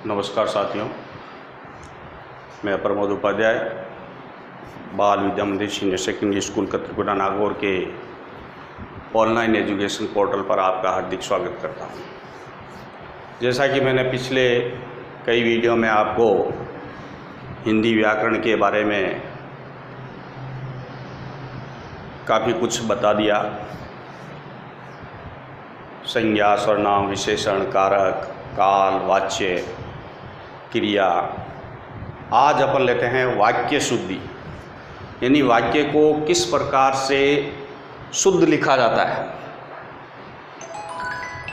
नमस्कार साथियों, मैं प्रमोद उपाध्याय बाल विद्या मंदिर सीनियर सेकेंडरी स्कूल कत्रपुरा नागौर के ऑनलाइन एजुकेशन पोर्टल पर आपका हार्दिक स्वागत करता हूं। जैसा कि मैंने पिछले कई वीडियो में आपको हिंदी व्याकरण के बारे में काफ़ी कुछ बता दिया, संज्ञा, सर्वनाम, विशेषण, कारक, काल, वाच्य, क्रिया। आज अपन लेते हैं वाक्य शुद्धि, यानी वाक्य को किस प्रकार से शुद्ध लिखा जाता है।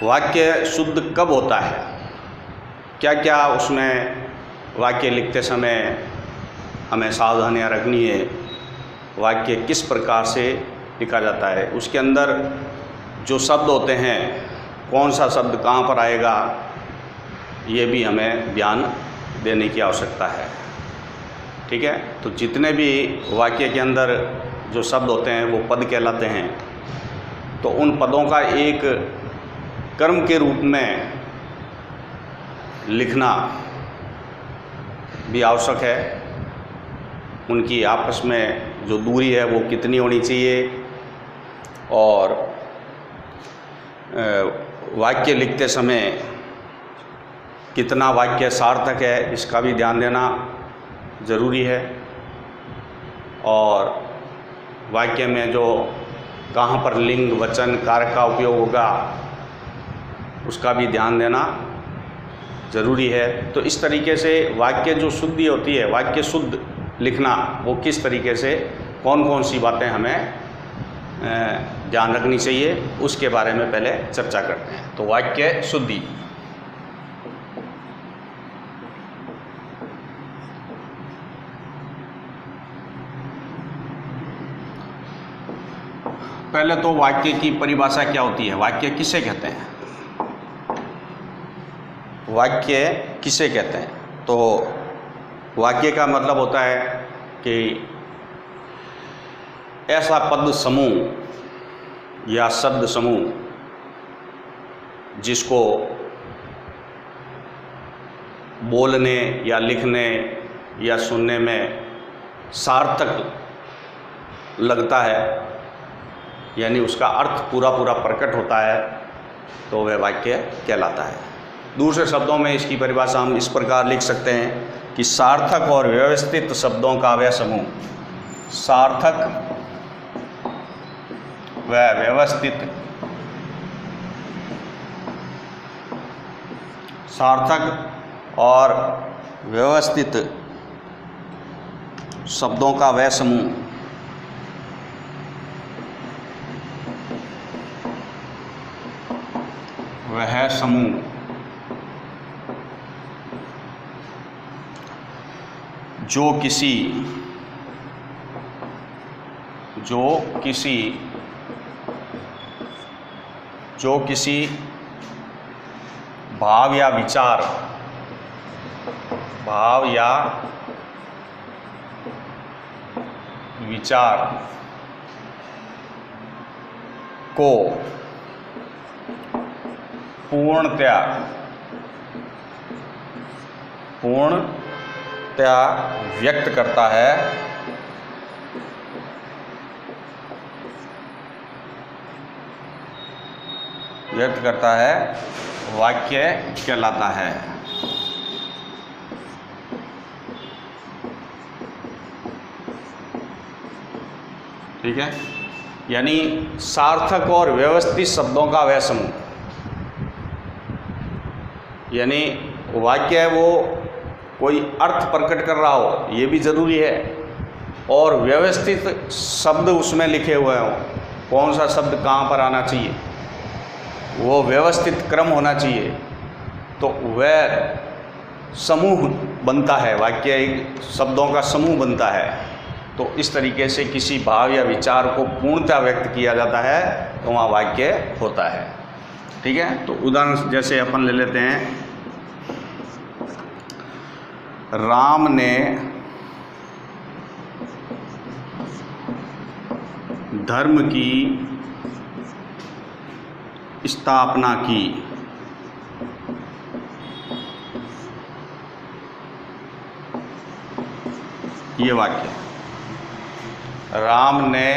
वाक्य शुद्ध कब होता है, क्या क्या उसमें वाक्य लिखते समय हमें सावधानियां रखनी है, वाक्य किस प्रकार से लिखा जाता है, उसके अंदर जो शब्द होते हैं कौन सा शब्द कहाँ पर आएगा, ये भी हमें ध्यान देने की आवश्यकता है। ठीक है, तो जितने भी वाक्य के अंदर जो शब्द होते हैं वो पद कहलाते हैं, तो उन पदों का एक क्रम के रूप में लिखना भी आवश्यक है। उनकी आपस में जो दूरी है वो कितनी होनी चाहिए, और वाक्य लिखते समय कितना वाक्य सार्थक है, इसका भी ध्यान देना ज़रूरी है। और वाक्य में जो कहाँ पर लिंग, वचन, कारक का उपयोग होगा, उसका भी ध्यान देना ज़रूरी है। तो इस तरीके से वाक्य जो शुद्धि होती है, वाक्य शुद्ध लिखना, वो किस तरीके से कौन कौन सी बातें हमें ध्यान रखनी चाहिए, उसके बारे में पहले चर्चा करते हैं। तो वाक्य शुद्धि, पहले तो वाक्य की परिभाषा क्या होती है, वाक्य किसे कहते हैं, वाक्य किसे कहते हैं। तो वाक्य का मतलब होता है कि ऐसा पद समूह या शब्द समूह जिसको बोलने या लिखने या सुनने में सार्थक लगता है, यानी उसका अर्थ पूरा प्रकट होता है, तो वह वाक्य कहलाता है। दूसरे शब्दों में इसकी परिभाषा हम इस प्रकार लिख सकते हैं कि सार्थक और व्यवस्थित शब्दों का वह समूह, सार्थक व व्यवस्थित, सार्थक और व्यवस्थित शब्दों का वह समूह, वह समूह जो किसी भाव या विचार को पूर्णतया व्यक्त करता है, वाक्य कहलाता है। ठीक है, यानी सार्थक और व्यवस्थित शब्दों का वह समूह, यानी वाक्य है वो कोई अर्थ प्रकट कर रहा हो, ये भी ज़रूरी है, और व्यवस्थित शब्द उसमें लिखे हुए हों, कौन सा शब्द कहाँ पर आना चाहिए, वो व्यवस्थित क्रम होना चाहिए, तो वह समूह बनता है, वाक्य एक शब्दों का समूह बनता है। तो इस तरीके से किसी भाव या विचार को पूर्णतः व्यक्त किया जाता है, तो वहाँ वाक्य होता है। ठीक है, तो उदाहरण जैसे अपन ले लेते हैं, राम ने धर्म की स्थापना की। ये वाक्य, राम ने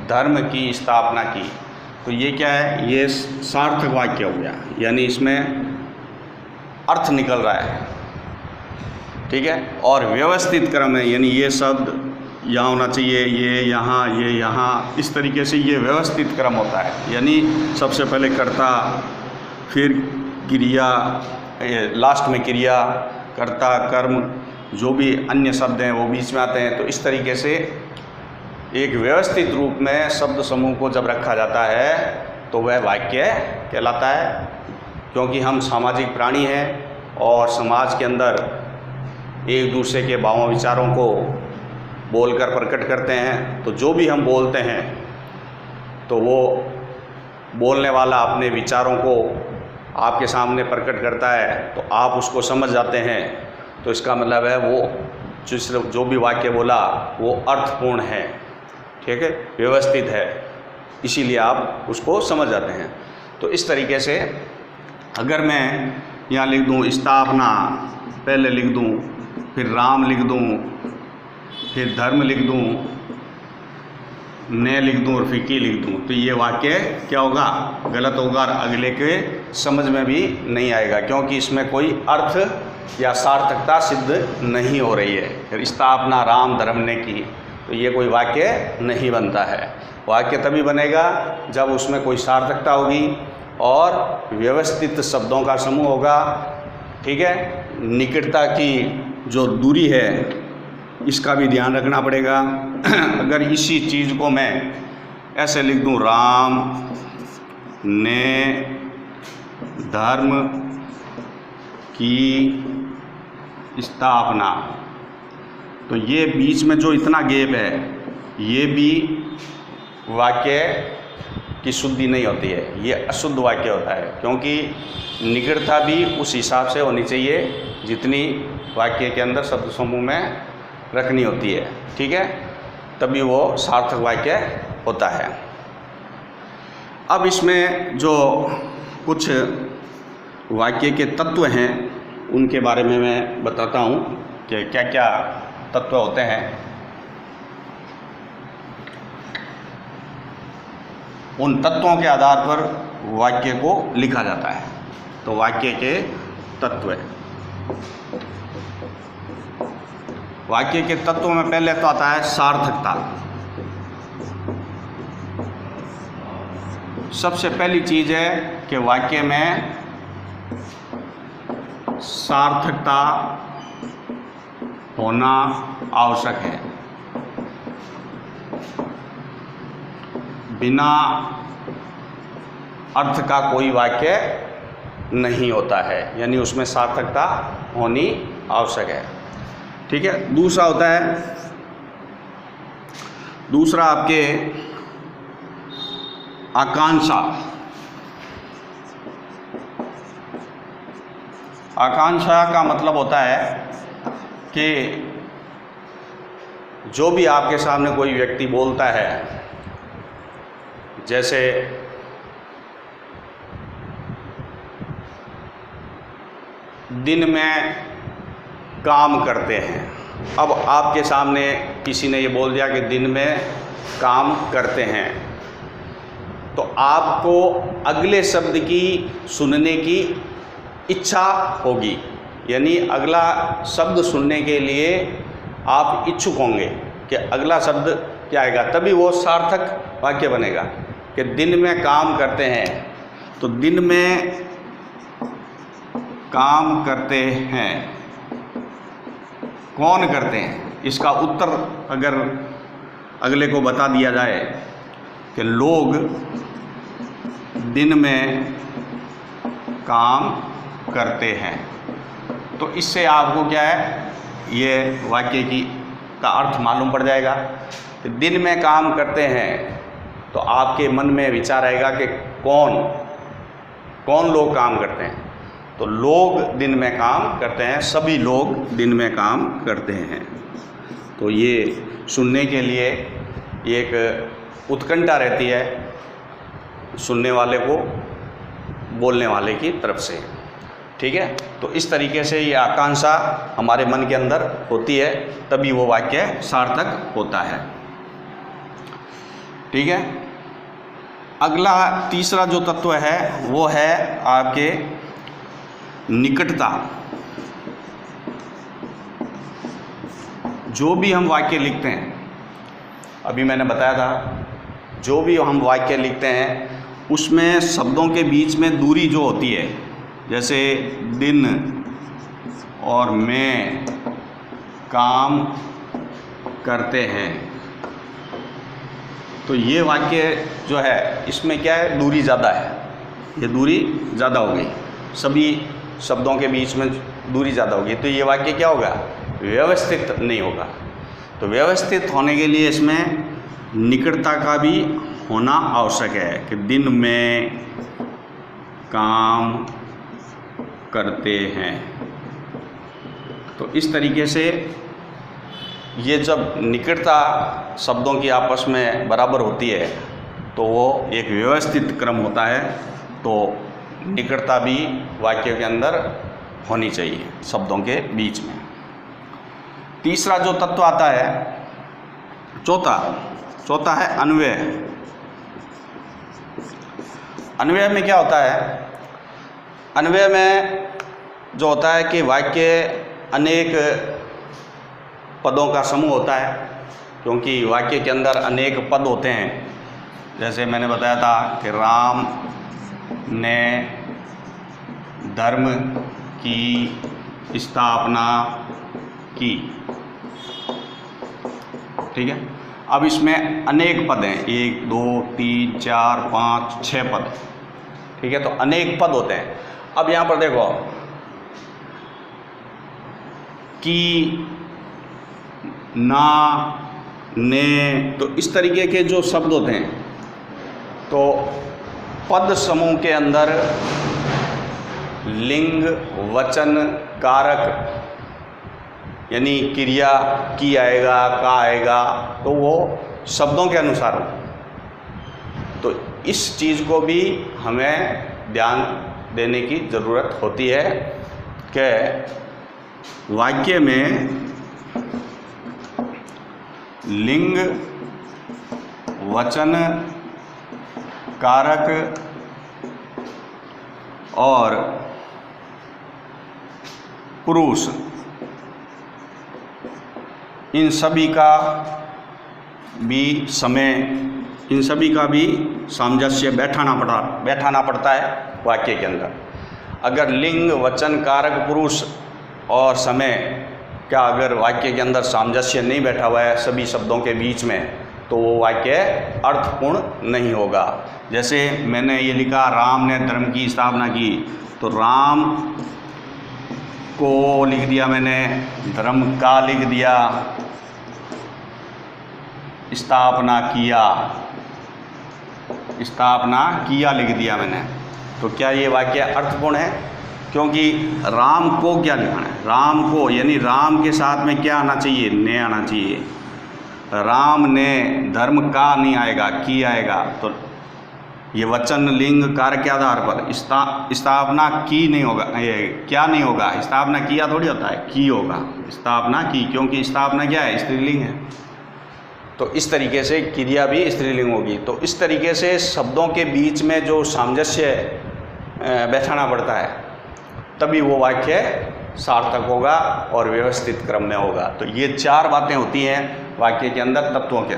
धर्म की स्थापना की, तो ये क्या है, ये सार्थक वाक्य हो गया, यानी इसमें अर्थ निकल रहा है, ठीक है। और व्यवस्थित क्रम है, यानी ये शब्द यहाँ होना चाहिए, ये यहाँ, इस तरीके से ये व्यवस्थित क्रम होता है। यानी सबसे पहले कर्ता, फिर क्रिया, लास्ट में क्रिया, कर्ता, कर्म, जो भी अन्य शब्द हैं वो बीच में आते हैं। तो इस तरीके से एक व्यवस्थित रूप में शब्द समूह को जब रखा जाता है तो वह वाक्य कहलाता है। क्योंकि हम सामाजिक प्राणी हैं और समाज के अंदर एक दूसरे के भावों विचारों को बोलकर प्रकट करते हैं, तो जो भी हम बोलते हैं तो वो बोलने वाला अपने विचारों को आपके सामने प्रकट करता है, तो आप उसको समझ जाते हैं। तो इसका मतलब है वो जो भी वाक्य बोला वो अर्थपूर्ण है, ठीक है, व्यवस्थित है, इसीलिए आप उसको समझ जाते हैं। तो इस तरीके से अगर मैं यहाँ लिख दूँ स्थापना, पहले लिख दूँ, फिर राम लिख दूँ, फिर धर्म लिख दूँ, ने लिख दूँ और फिर की लिख दूँ, तो ये वाक्य क्या होगा, गलत होगा और अगले के समझ में भी नहीं आएगा, क्योंकि इसमें कोई अर्थ या सार्थकता सिद्ध नहीं हो रही है। फिर स्थापना राम धर्म ने की, तो ये कोई वाक्य नहीं बनता है। वाक्य तभी बनेगा जब उसमें कोई सार्थकता होगी और व्यवस्थित शब्दों का समूह होगा, ठीक है। निकटता की जो दूरी है इसका भी ध्यान रखना पड़ेगा। अगर इसी चीज़ को मैं ऐसे लिख दूं, राम ने धर्म की स्थापना, तो ये बीच में जो इतना गैप है ये भी वाक्य की शुद्धि नहीं होती है, ये अशुद्ध वाक्य होता है। क्योंकि निकटता भी उस हिसाब से होनी चाहिए जितनी वाक्य के अंदर शब्द समूह में रखनी होती है, ठीक है, तभी वो सार्थक वाक्य होता है। अब इसमें जो कुछ वाक्य के तत्व हैं उनके बारे में मैं बताता हूँ कि क्या क्या तत्व होते हैं। उन तत्वों के आधार पर वाक्य को लिखा जाता है। तो वाक्य के तत्व, वाक्य के तत्वों में पहले तो आता है सार्थकता। सबसे पहली चीज़ है कि वाक्य में सार्थकता होना आवश्यक है। बिना अर्थ का कोई वाक्य नहीं होता है, यानी उसमें सार्थकता होनी आवश्यक है, ठीक है। दूसरा होता है, दूसरा आपके आकांक्षा। आकांक्षा का मतलब होता है कि जो भी आपके सामने कोई व्यक्ति बोलता है, जैसे दिन में काम करते हैं। अब आपके सामने किसी ने ये बोल दिया कि दिन में काम करते हैं, तो आपको अगले शब्द की सुनने की इच्छा होगी, यानी अगला शब्द सुनने के लिए आप इच्छुक होंगे कि अगला शब्द क्या आएगा, तभी वो सार्थक वाक्य बनेगा कि दिन में काम करते हैं। तो दिन में काम करते हैं, कौन करते हैं, इसका उत्तर अगर अगले को बता दिया जाए कि लोग दिन में काम करते हैं, तो इससे आपको क्या है, ये वाक्य का अर्थ मालूम पड़ जाएगा कि दिन में काम करते हैं। तो आपके मन में विचार आएगा कि कौन लोग काम करते हैं। तो लोग दिन में काम करते हैं, सभी लोग दिन में काम करते हैं। तो ये सुनने के लिए एक उत्कंठा रहती है सुनने वाले को बोलने वाले की तरफ से। ठीक है। तो इस तरीके से ये आकांक्षा हमारे मन के अंदर होती है, तभी वो वाक्य सार्थक होता है। ठीक है। अगला तीसरा जो तत्व है वो है आपके निकटता। जो भी हम वाक्य लिखते हैं, अभी मैंने बताया था, जो भी हम वाक्य लिखते हैं उसमें शब्दों के बीच में दूरी जो होती है, जैसे दिन और मैं काम करते हैं, तो ये वाक्य जो है इसमें क्या है, दूरी ज़्यादा है, ये दूरी ज़्यादा हो गई, सभी शब्दों के बीच में दूरी ज़्यादा होगी, तो ये वाक्य क्या होगा, व्यवस्थित नहीं होगा। तो व्यवस्थित होने के लिए इसमें निकटता का भी होना आवश्यक है कि दिन में काम करते हैं। तो इस तरीके से ये जब निकटता शब्दों की आपस में बराबर होती है तो वो एक व्यवस्थित क्रम होता है। तो निकटता भी वाक्य के अंदर होनी चाहिए शब्दों के बीच में। तीसरा जो तत्व आता है, चौथा है अन्वय। अन्वय में क्या होता है, अन्वय में जो होता है कि वाक्य अनेक पदों का समूह होता है, क्योंकि वाक्य के अंदर अनेक पद होते हैं। जैसे मैंने बताया था कि राम ने धर्म की स्थापना की, ठीक है। अब इसमें अनेक पद हैं, 1 2 3 4 5 6 पद, ठीक है। तो अनेक पद होते हैं। अब यहाँ पर देखो कि, ना, ने, तो इस तरीके के जो शब्द होते हैं, तो पद समूह के अंदर लिंग, वचन, कारक यानी क्रिया की आएगा, का आएगा, तो वो शब्दों के अनुसार हो। तो इस चीज़ को भी हमें ध्यान देने की ज़रूरत होती है कि वाक्य में लिंग, वचन, कारक और पुरुष, इन सभी का भी सामंजस्य बैठाना पड़ता है वाक्य के अंदर। अगर लिंग, वचन, कारक, पुरुष और समय का अगर वाक्य के अंदर सामंजस्य नहीं बैठा हुआ है सभी शब्दों के बीच में, तो वो वाक्य अर्थपूर्ण नहीं होगा। जैसे मैंने ये लिखा, राम ने धर्म की स्थापना की, तो राम को लिख दिया मैंने, धर्म का लिख दिया, स्थापना किया लिख दिया मैंने। तो क्या ये वाक्य अर्थपूर्ण है? क्योंकि राम को क्या लिखना है, राम को यानी राम के साथ में क्या आना चाहिए, ने आना चाहिए। राम ने, धर्म का नहीं आएगा, की आएगा। तो ये वचन, लिंग, कारक के आधार पर स्थापना की नहीं होगा, क्या नहीं होगा, स्थापना किया थोड़ी होता है, की होगा, स्थापना की, क्योंकि स्थापना क्या है, स्त्रीलिंग है। तो इस तरीके से क्रिया भी स्त्रीलिंग होगी। तो इस तरीके से शब्दों के बीच में जो सामंजस्य बैठाना पड़ता है, तभी वो वाक्य सार्थक होगा और व्यवस्थित क्रम में होगा। तो ये 4 बातें होती हैं वाक्य के अंदर, तत्वों के।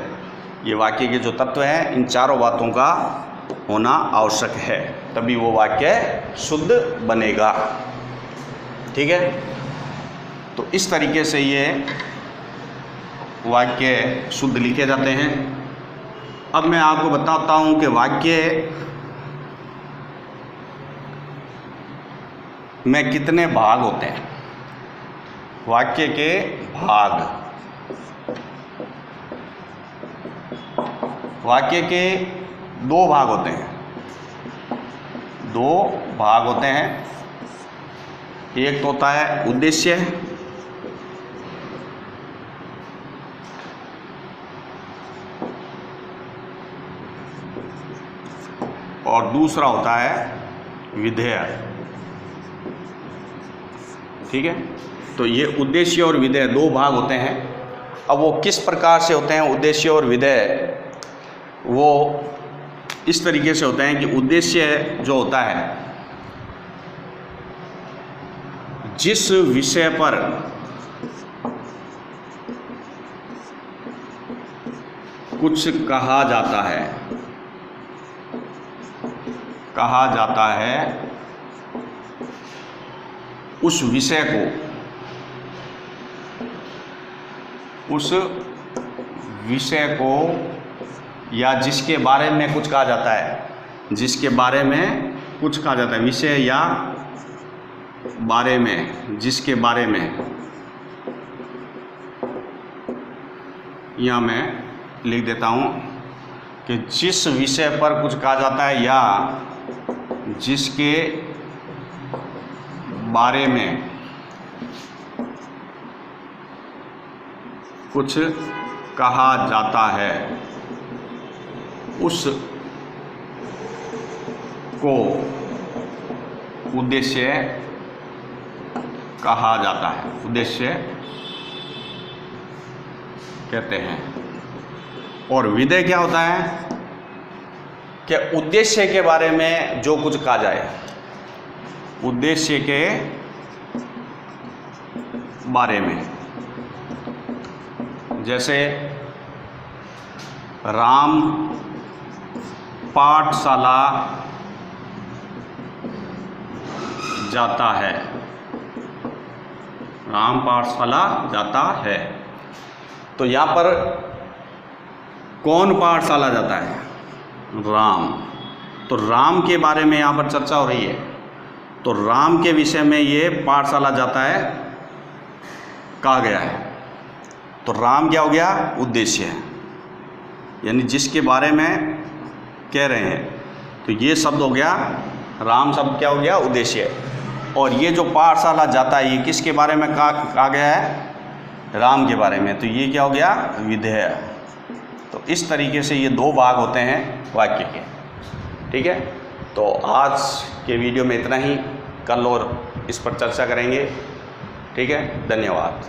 ये वाक्य के जो तत्व हैं, इन चारों बातों का होना आवश्यक है, तभी वो वाक्य शुद्ध बनेगा। ठीक है। तो इस तरीके से ये वाक्य शुद्ध लिखे जाते हैं। अब मैं आपको बताता हूँ कि वाक्य में कितने भाग होते हैं। वाक्य के भाग, वाक्य के 2 भाग होते हैं। 2 भाग होते हैं। एक तो होता है उद्देश्य, और दूसरा होता है विधेय। ठीक है। तो ये उद्देश्य और विधेय दो भाग होते हैं। अब वो किस प्रकार से होते हैं उद्देश्य और विधेय, वो इस तरीके से होते हैं कि उद्देश्य जो होता है, जिस विषय पर कुछ कहा जाता है, उस विषय को या जिसके बारे में कुछ कहा जाता है, विषय या बारे में, जिसके बारे में, यहाँ मैं लिख देता हूँ कि जिस विषय पर कुछ कहा जाता है या जिसके बारे में कुछ कहा जाता है, उस को उद्देश्य कहा जाता है, उद्देश्य कहते हैं। और विधेय क्या होता है कि उद्देश्य के बारे में जो कुछ कहा जाए, उद्देश्य के बारे में, जैसे राम पाठशाला जाता है, राम पाठशाला जाता है। तो यहाँ पर कौन पाठशाला जाता है? राम। तो राम के बारे में यहाँ पर चर्चा हो रही है, तो राम के विषय में ये पाठशाला जाता है कहा गया है। तो राम क्या हो गया? उद्देश्य है, यानी जिसके बारे में कह रहे हैं। तो ये शब्द हो गया, राम शब्द क्या हो गया? उद्देश्य। और ये जो पाठशाला जाता है, ये किसके बारे में कहा गया है? राम के बारे में। तो ये क्या हो गया? विधेय। तो इस तरीके से ये दो भाग होते हैं वाक्य के, ठीक है। तो आज के वीडियो में इतना ही, कल और इस पर चर्चा करेंगे, ठीक है। धन्यवाद।